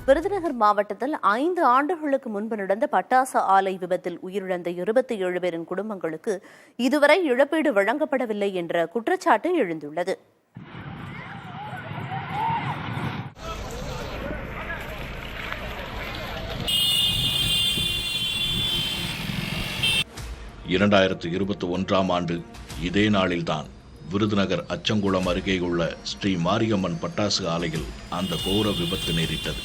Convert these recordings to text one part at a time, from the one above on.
விருதுநகர் மாவட்டத்தில் 5 ஆண்டுகளுக்கு முன்பு நடந்த பட்டாசு ஆலை விபத்தில் உயிரிழந்த 27 பேரின் குடும்பங்களுக்கு இதுவரை இழப்பீடு வழங்கப்படவில்லை என்ற குற்றச்சாட்டு எழுந்துள்ளது. ஆண்டு இதே நாளில்தான் விருதுநகர் அச்சங்குளம் அருகேயுள்ள ஸ்ரீ மாரியம்மன் பட்டாசு ஆலையில் அந்த கோர விபத்து நேரிட்டது.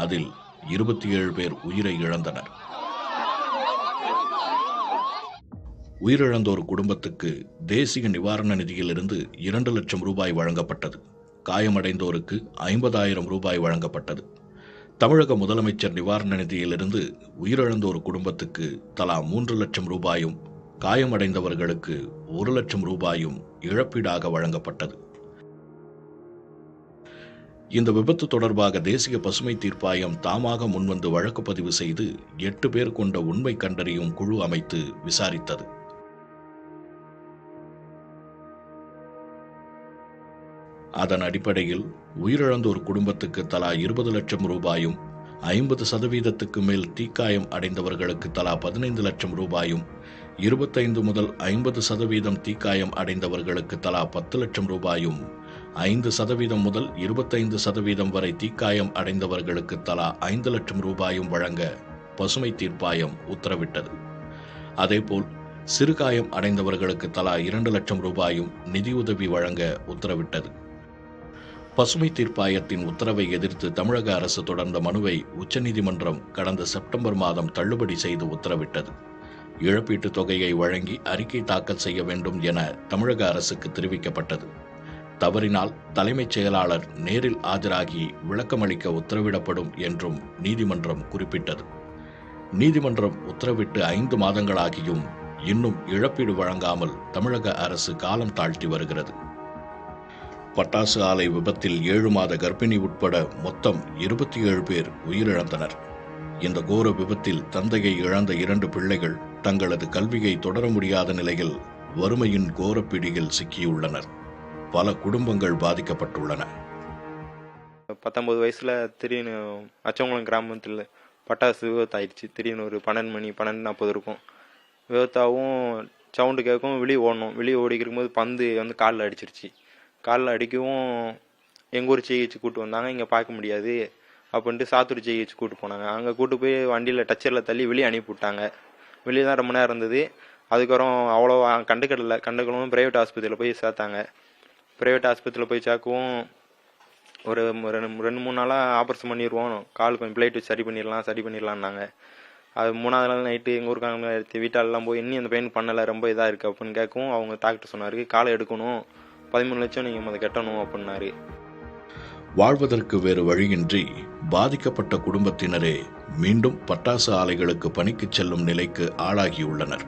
அதில் 27 பேர் உயிரை இழந்தனர். உயிரிழந்தோர் குடும்பத்துக்கு தேசிய நிவாரண நிதியிலிருந்து 2 லட்சம் ரூபாய் வழங்கப்பட்டது. காயமடைந்தோருக்கு 50,000 ரூபாய் வழங்கப்பட்டது. தமிழக முதலமைச்சர் நிவாரண நிதியிலிருந்து உயிரிழந்தோர் குடும்பத்துக்கு தலா 3 லட்சம் ரூபாயும், காயமடைந்தவர்களுக்கு 1 லட்சம் ரூபாயும் இழப்பீடாக வழங்கப்பட்டது. இந்த விபத்து தொடர்பாக தேசிய பசுமை தீர்ப்பாயம் தாமாக முன்வந்து வழக்கு பதிவு செய்து 8 பேர் கொண்ட உண்மை கண்டறியும் குழு அமைத்து விசாரித்தது. அதன் அடிப்படையில் உயிரிழந்தோர் குடும்பத்துக்கு தலா 20 லட்சம் ரூபாயும், 50% மேல் தீக்காயம் அடைந்தவர்களுக்கு தலா 15 லட்சம் ரூபாயும், 25 முதல் 50% தீக்காயம் அடைந்தவர்களுக்கு தலா 10 லட்சம் ரூபாயும், 5% முதல் 25% வரை தீக்காயம் அடைந்தவர்களுக்கு தலா 5 லட்சம் ரூபாயும் வழங்க பசுமை தீர்ப்பாயம் உத்தரவிட்டது. அதேபோல் சிறுகாயம் அடைந்தவர்களுக்கு தலா 2 லட்சம் ரூபாயும் நிதியுதவி வழங்க உத்தரவிட்டது. பசுமை தீர்ப்பாயத்தின் உத்தரவை எதிர்த்து தமிழக அரசு தொடர்ந்த மனுவை உச்சநீதிமன்றம் கடந்த செப்டம்பர் மாதம் தள்ளுபடி செய்து உத்தரவிட்டது. இழப்பீட்டுத் தொகையை வழங்கி அறிக்கை தாக்கல் செய்ய வேண்டும் என தமிழக அரசுக்கு தெரிவிக்கப்பட்டது. தவறினால் தலைமைச் செயலாளர் நேரில் ஆஜராகி விளக்கமளிக்க உத்தரவிடப்படும் என்றும் நீதிமன்றம் குறிப்பிட்டது. நீதிமன்றம் உத்தரவிட்டு 5 மாதங்களாகியும் இன்னும் இழப்பீடு வழங்காமல் தமிழக அரசு காலம் தாழ்த்தி வருகிறது. பட்டாசு ஆலை விபத்தில் 7 மாத கர்ப்பிணி உட்பட மொத்தம் 27 பேர் உயிரிழந்தனர். இந்த கோர விபத்தில் தந்தையை இழந்த 2 பிள்ளைகள் தங்களது கல்வியை தொடர முடியாத நிலையில் வறுமையின் கோர பிடியில் சிக்கியுள்ளனர். பல குடும்பங்கள் பாதிக்கப்பட்டுள்ளன. 19 வயசுல திடீர்னு அச்சங்குளம் கிராமத்தில் பட்டாசு விபத்தாயிடுச்சு. திடீர்னு ஒரு 12 மணி 12:40 இருக்கும். விபத்தாவும் சவுண்டு கேட்கும். வெளியே ஓடணும். வெளியே ஓடிக்கும் போது பந்து வந்து காலில் அடிச்சிருச்சு. காலில் அடிக்கவும் எங்கள் ஊர் ஜிஹெச் கூப்பிட்டு வந்தாங்க. இங்கே பார்க்க முடியாது அப்படின்ட்டு சாத்தூர் ஜிஹெச் கூப்பிட்டு போனாங்க. அங்கே கூப்பிட்டு போய் வண்டியில் டச்சரில் தள்ளி வெளியே அனுப்பி விட்டாங்க. வெளியே தான் ரொம்ப நேரம் இருந்தது. அதுக்கப்புறம் அவ்வளோ கண்டுக்கலாம் ப்ரைவேட் ஆஸ்பத்திரியில் போய் சேர்த்தாங்க. ப்ரைவேட் ஆஸ்பத்திரியில் போய் சேர்க்கவும் ஒரு 2-3 நாளாக ஆப்ரேஷன் பண்ணிடுவோம், கால் கொஞ்சம் பிளேட் வச்சு சரி பண்ணிடலான்னாங்க. அது 3ஆவது நாள் நைட்டு எங்கள் ஊருக்காங்க வீட்டாலெலாம் போய் இன்னும் அந்த பெயின் பண்ணலை, ரொம்ப இதாக இருக்குது அப்படின்னு கேட்கவும் அவங்க டாக்டர் சொன்னார், காலை எடுக்கணும், 13 லட்சம் நீங்கள் அதை கட்டணும் அப்படின்னாரு. வாழ்வதற்கு வேறு வழியின்றி பாதிக்கப்பட்ட குடும்பத்தினரே மீண்டும் பட்டாசு ஆலைகளுக்கு பணிக்கு செல்லும் நிலைக்கு ஆளாகியுள்ளனர்.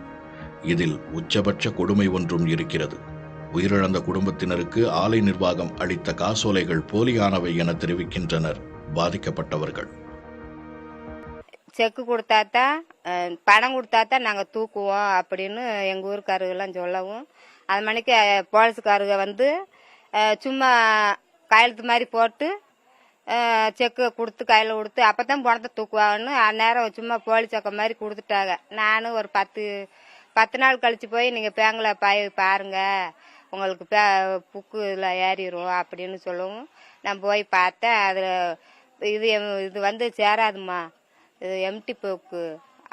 இதில் உச்சபட்ச கொடுமை ஒன்றும் இருக்கிறது. உயிரிழந்த குடும்பத்தினருக்கு ஆலை நிர்வாகம் அளித்த காசோலைகள் போலியானவை என தெரிவிக்கின்றனர் பாதிக்கப்பட்டவர்கள். செக்கு கொடுத்தாத்தான், பணம் கொடுத்தாத்தான் நாங்கள் தூக்குவோம் அப்படின்னு எங்கள் ஊருக்காரர்கள்லாம் சொல்லவும், அது மணிக்கு போலீஸ்காரங்க வந்து சும்மா கையெழுத்து மாதிரி போட்டு செக்கு கொடுத்து கையில் கொடுத்து அப்போ தான் பணத்தை தூக்குவாங்கன்னு அந்நேரம் சும்மா போலீஸ் சக்கம் மாதிரி கொடுத்துட்டாங்க. நானும் ஒரு 10 நாள் கழிச்சு போய் நீங்கள் பேங்கில் பாருங்க, உங்களுக்கு புக்கில் ஏறிடும் அப்படின்னு சொல்லவும் நான் போய் பார்த்தேன். அதில் இது வந்து சேராதுமா, இது எம்டி புக்கு,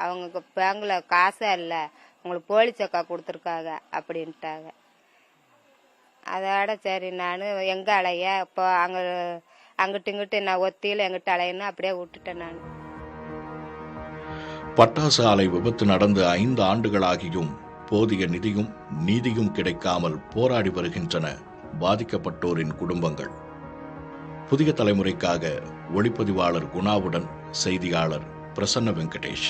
அவங்க பேங்கில் காசே இல்லை, உங்களுக்கு போலீஸ் சக்கா கொடுத்துருக்காங்க அப்படின்ட்டாங்க. அதோட சரி நான் எங்கே அலைய இப்போ அங்கிட்டு இங்கிட்டு நான் ஒத்தியில் எங்கிட்ட அலையன்னு அப்படியே விட்டுட்டேன். நான் பட்டாசு ஆலை விபத்து நடந்து 5 ஆண்டுகளாகியும் போதிய நிதியும் நீதியும் கிடைக்காமல் போராடி வருகின்றன பாதிக்கப்பட்டோரின் குடும்பங்கள். புதிய தலைமுறைக்காக ஒளிப்பதிவாளர் குணாவுடன் செய்தியாளர் பிரசன்ன வெங்கடேஷ்.